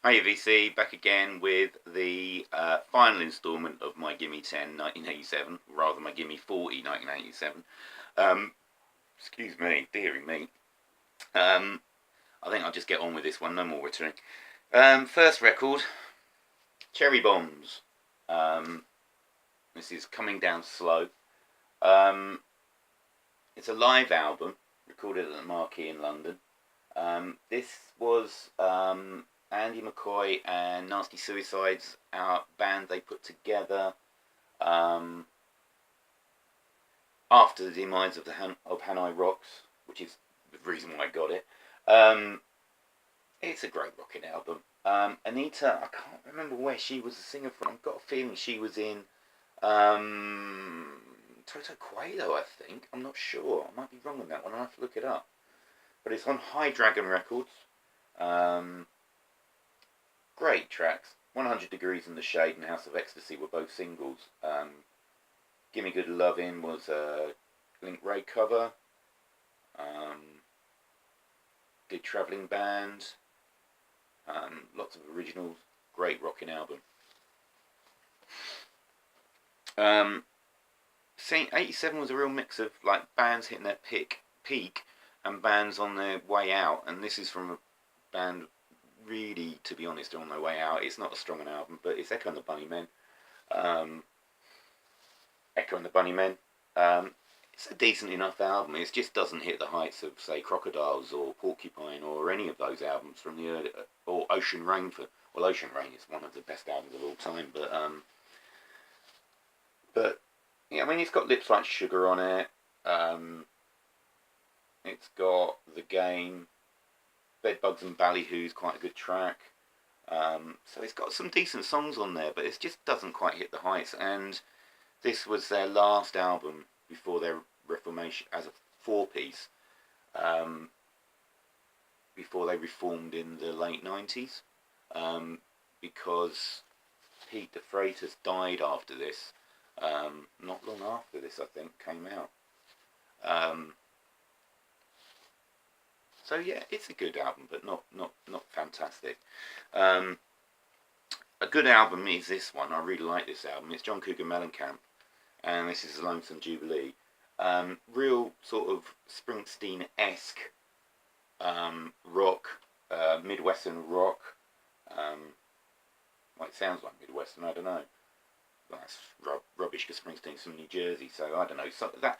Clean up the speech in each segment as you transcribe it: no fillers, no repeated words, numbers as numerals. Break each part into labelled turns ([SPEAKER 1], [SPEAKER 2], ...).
[SPEAKER 1] Hey VC, back again with the final instalment of my Gimme 10 1987, rather my Gimme 40 1987. Um, excuse me, dearie me. Um, I think I'll just get on with this one, no more wittering. First record, Cherry Bombs. Um, this is Coming Down Slow. Um, it's a live album, recorded at the Marquee in London. This was Andy McCoy and Nasty Suicides, our band they put together um, after the demise of of Hanoi Rocks, which is the reason why I got it. Um, it's a great rocking album. Anita, I can't remember where she was a singer from. I've got a feeling she was in um, Toto Quayo, I think. I'm not sure. I might be wrong on that one. I'll have to look it up. But it's on High Dragon Records. Um, Great tracks. 100 Degrees in the Shade and House of Ecstasy were both singles. Gimme Good Lovin' was a Link Ray cover. Um, did Travelling Band. Lots of originals. Great rocking album. Um, 87 was a real mix of like bands hitting their peak and bands on their way out. And this is from a band really, to be honest, on their way out. It's not a strong an album, but it's Echo and the Bunnymen. Um, Echo and the Bunnymen. It's a decent enough album. It just doesn't hit the heights of, say, Crocodiles or Porcupine or any of those albums from the early, or Ocean Rain. Well, Ocean Rain is one of the best albums of all time, but yeah, I mean, it's got Lips Like Sugar on it. Um, it's got The Game, Bedbugs and Ballyhoo's quite a good track. So it's got some decent songs on there, but it just doesn't quite hit the heights. And this was their last album before their reformation as a four-piece, um, before they reformed in the late 90s, because Pete de Freitas died after this. Not long after this, I think, came out. Um, so yeah, it's a good album, but not fantastic. Um, a good album is this one. I really like this album. It's John Cougar Mellencamp, and this is the Lonesome Jubilee. Real sort of Springsteen-esque rock, Midwestern rock. Well, it sounds like Midwestern. I don't know. Well, that's rubbish because Springsteen's from New Jersey, so I don't know. So that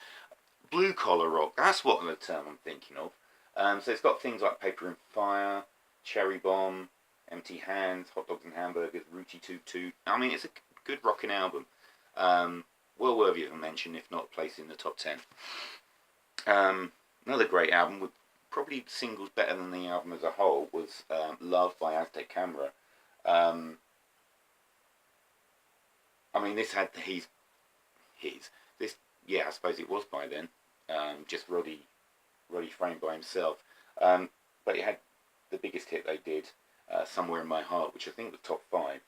[SPEAKER 1] blue collar rock. That's what the term I'm thinking of. So it's got things like Paper and Fire, Cherry Bomb, Empty Hands, Hot Dogs and Hamburgers, Rooty Toot Toot. I mean, it's a good rocking album. Well worthy of a mention, if not a place in the top 10. Another great album, with probably singles better than the album as a whole, was Love by Aztec Camera. I mean, this had this. Yeah, I suppose it was by then. Just Roddy Frame by himself. But it had the biggest hit they did, Somewhere in My Heart, which I think was top 5.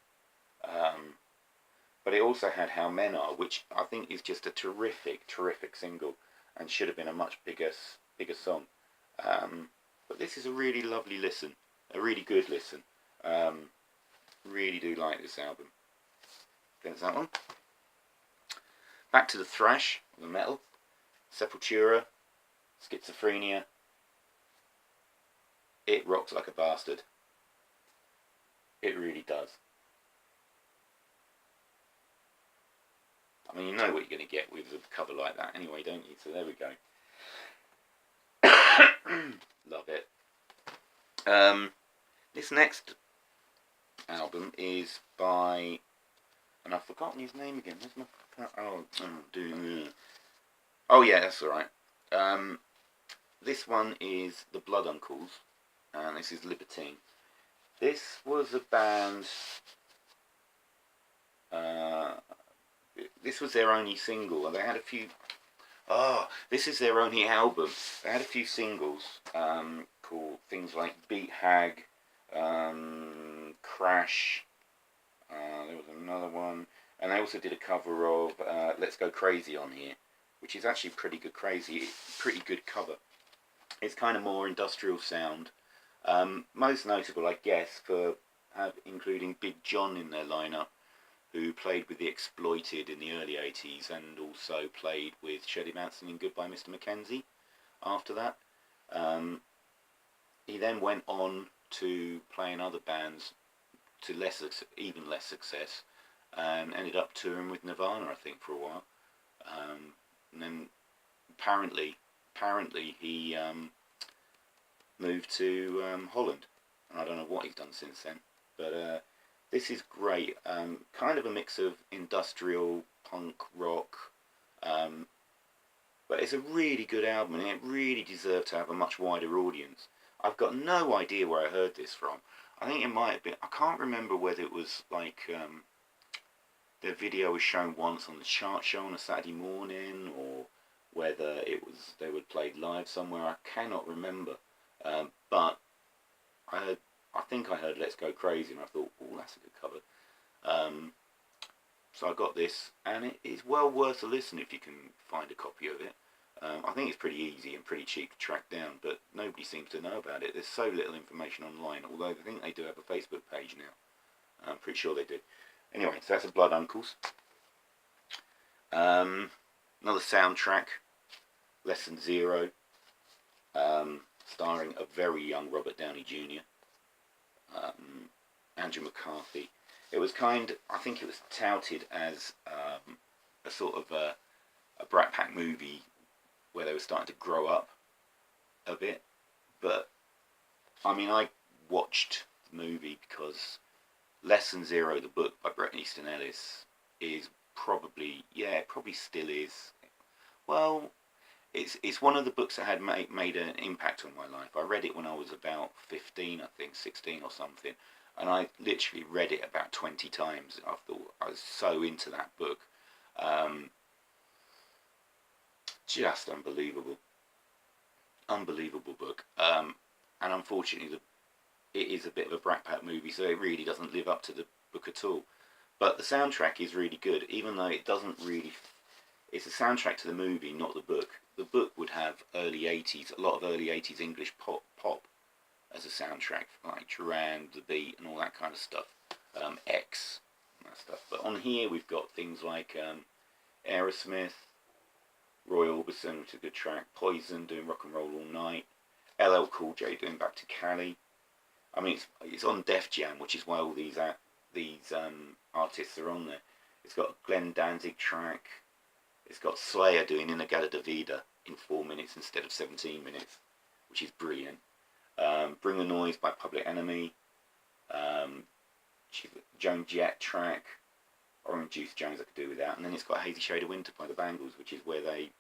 [SPEAKER 1] But it also had How Men Are, which I think is just a terrific single, and should have been a much bigger song. But this is a really lovely listen, a really good listen. Really do like this album. There's that one. Back to the thrash, the metal. Sepultura, Schizophrenia. It rocks like a bastard. It really does. I mean, you know what you're going to get with a cover like that anyway, don't you? So there we go. Love it. This next album is by, and I've forgotten his name again. Where's my oh yeah, that's all right. This one is the Blood Uncles, and this is Libertine. This was a band. This was their only single, and they had a few. Oh, this is their only album. They had a few singles called things like Beat Hag, Crash. There was another one, and they also did a cover of Let's Go Crazy on here, which is actually pretty good cover. It's kind of more industrial sound. Most notable, I guess, for including Big John in their lineup, who played with the Exploited in the early 80s and also played with Shirley Manson in Goodbye Mr. Mackenzie after that. He then went on to play in other bands to even less success, and ended up touring with Nirvana, I think, for a while. And then apparently he moved to Holland, and I don't know what he's done since then. But this is great. Kind of a mix of industrial punk rock, but it's a really good album, and it really deserved to have a much wider audience. I've got no idea where I heard this from. I think it might have been, I can't remember whether it was like their video was shown once on the chart show on a Saturday morning, or whether it was they were played live somewhere. I cannot remember. But I think I heard Let's Go Crazy, and I thought, oh, that's a good cover. So I got this, and it is well worth a listen if you can find a copy of it. I think it's pretty easy and pretty cheap to track down, but nobody seems to know about it. There's so little information online, although I think they do have a Facebook page now. I'm pretty sure they do. Anyway, so that's a Blood Uncles. Another soundtrack, Lesson Zero, starring a very young Robert Downey Jr., Andrew McCarthy. It was I think it was touted as a sort of a Brat Pack movie where they were starting to grow up a bit, but I mean, I watched the movie because Lesson Zero, the book by Bret Easton Ellis, is probably, it probably still is. Well, it's one of the books that had made an impact on my life. I read it when I was about 15, I think, 16 or something, and I literally read it about 20 times. I thought I was so into that book. Just unbelievable book. And unfortunately, it is a bit of a Brat Pack movie, so it really doesn't live up to the book at all. But the soundtrack is really good, even though it doesn't really. It's a soundtrack to the movie, not the book. The book would have a lot of early 80s English pop as a soundtrack, like Duran, The Beat, and all that kind of stuff. X, and that stuff. But on here we've got things like Aerosmith, Roy Orbison, which is a good track, Poison doing Rock and Roll All Night, LL Cool J doing Back to Cali. I mean, it's on Def Jam, which is why all these artists are on there. It's got a Glenn Danzig track. It's got Slayer doing Inagada Davida in 4 minutes instead of 17 minutes, which is brilliant. Bring the Noise by Public Enemy. Joan Jett track. Orange Juice Jones I could do with that. And then it's got Hazy Shade of Winter by the Bangles, which is where they,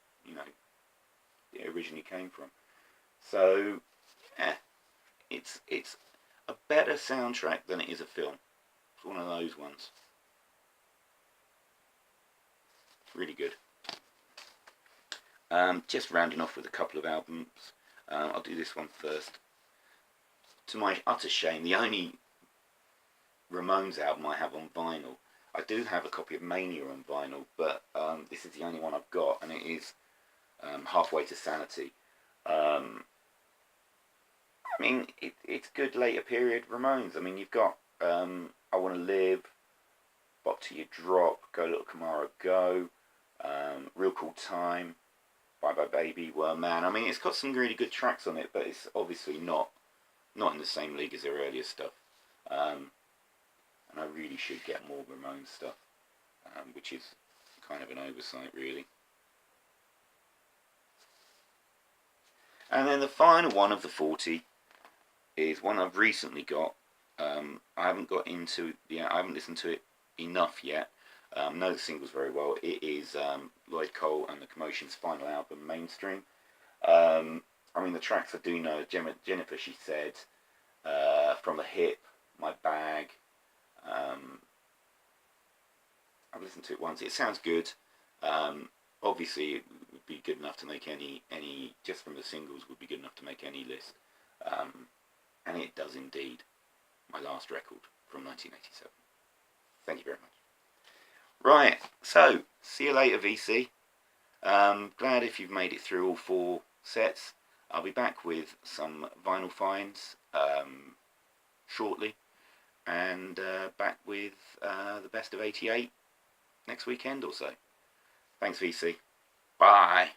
[SPEAKER 1] it originally came from. So, it's a better soundtrack than it is a film. It's one of those ones. Really good. Just rounding off with a couple of albums. I'll do this one first. To my utter shame, the only Ramones album I have on vinyl. I do have a copy of Mania on vinyl, but this is the only one I've got, and it is Halfway to Sanity. I mean, it's good later period Ramones. I mean, you've got I Want to Live, Bop to Your Drop, Go Little Camaro Go, Real Cool Time, Bye Bye Baby, Well Man. I mean, it's got some really good tracks on it, but it's obviously not in the same league as their earlier stuff. And I really should get more Ramones stuff, which is kind of an oversight, really. And then the final one of the 40 is one I've recently got. I haven't got into I haven't listened to it enough yet. Know the singles very well. It is Lloyd Cole and the Commotion's final album, Mainstream. I mean, the tracks I do know: Jennifer, She Said, From the Hip, My Bag. I've listened to it once. It sounds good. Obviously, it would be good enough to make any just from the singles would be good enough to make any list. And it does indeed. My last record from 1987. Thank you very much. Right, so see you later, VC. Glad if you've made it through all 4 sets. I'll be back with some vinyl finds shortly. and back with the best of '88 next weekend or so. Thanks, VC. Bye.